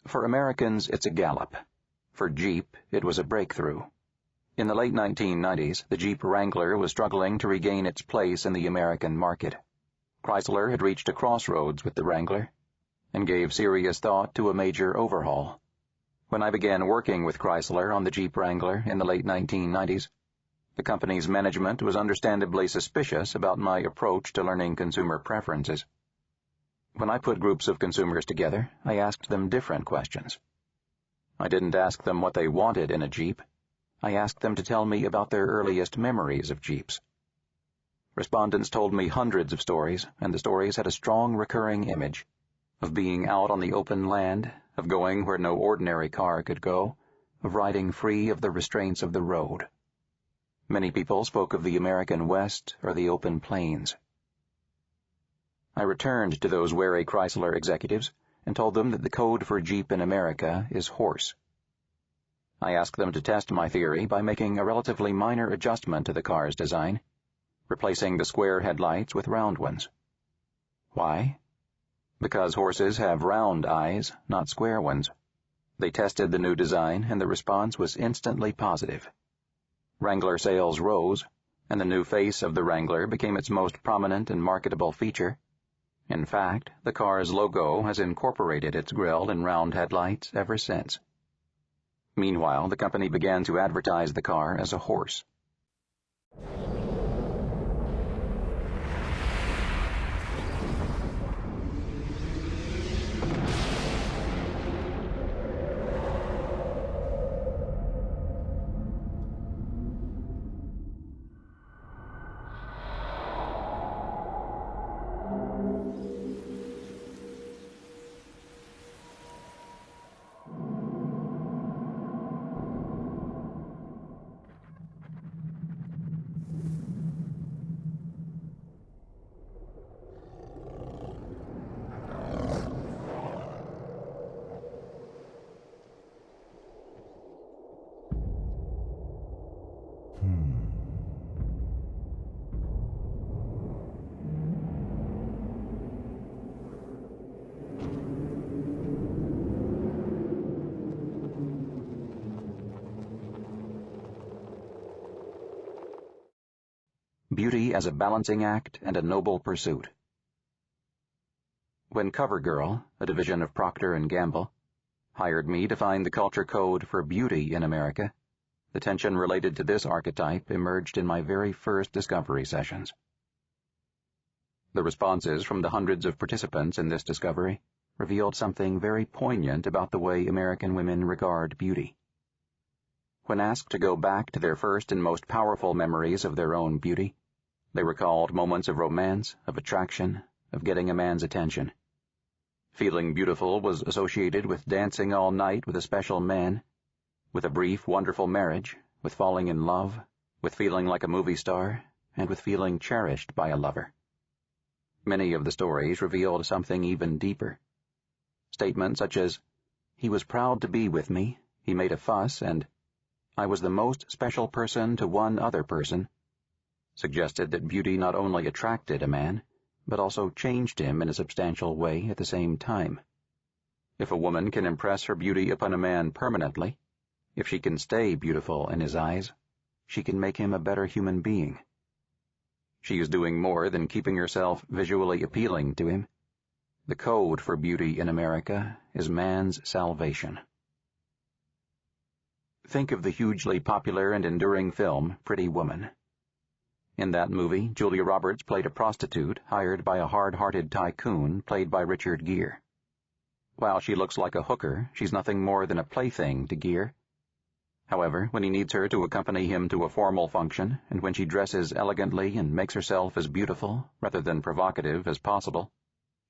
For Americans, it's a gallop. For Jeep, it was a breakthrough. In the late 1990s, the Jeep Wrangler was struggling to regain its place in the American market. Chrysler had reached a crossroads with the Wrangler and gave serious thought to a major overhaul. When I began working with Chrysler on the Jeep Wrangler in the late 1990s, the company's management was understandably suspicious about my approach to learning consumer preferences. When I put groups of consumers together, I asked them different questions. I didn't ask them what they wanted in a Jeep. I asked them to tell me about their earliest memories of Jeeps. Respondents told me hundreds of stories, and the stories had a strong recurring image of being out on the open land, of going where no ordinary car could go, of riding free of the restraints of the road. Many people spoke of the American West or the open plains. I returned to those wary Chrysler executives and told them that the code for Jeep in America is horse. I asked them to test my theory by making a relatively minor adjustment to the car's design, replacing the square headlights with round ones. Why? Because horses have round eyes, not square ones. They tested the new design, and the response was instantly positive. Wrangler sales rose, and the new face of the Wrangler became its most prominent and marketable feature. In fact, the car's logo has incorporated its grille and round headlights ever since. Meanwhile, the company began to advertise the car as a horse. Beauty as a balancing act and a noble pursuit. When CoverGirl, a division of Procter & Gamble, hired me to find the culture code for beauty in America, the tension related to this archetype emerged in my very first discovery sessions. The responses from the hundreds of participants in this discovery revealed something very poignant about the way American women regard beauty. When asked to go back to their first and most powerful memories of their own beauty, they recalled moments of romance, of attraction, of getting a man's attention. Feeling beautiful was associated with dancing all night with a special man, with a brief, wonderful marriage, with falling in love, with feeling like a movie star, and with feeling cherished by a lover. Many of the stories revealed something even deeper. Statements such as, "He was proud to be with me, he made a fuss," and "I was the most special person to one other person," suggested that beauty not only attracted a man, but also changed him in a substantial way at the same time. If a woman can impress her beauty upon a man permanently, if she can stay beautiful in his eyes, she can make him a better human being. She is doing more than keeping herself visually appealing to him. The code for beauty in America is man's salvation. Think of the hugely popular and enduring film Pretty Woman. In that movie, Julia Roberts played a prostitute hired by a hard-hearted tycoon played by Richard Gere. While she looks like a hooker, she's nothing more than a plaything to Gere. However, when he needs her to accompany him to a formal function, and when she dresses elegantly and makes herself as beautiful, rather than provocative, as possible,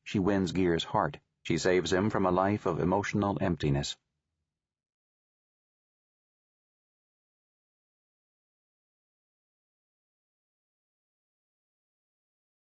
she wins Gere's heart. She saves him from a life of emotional emptiness.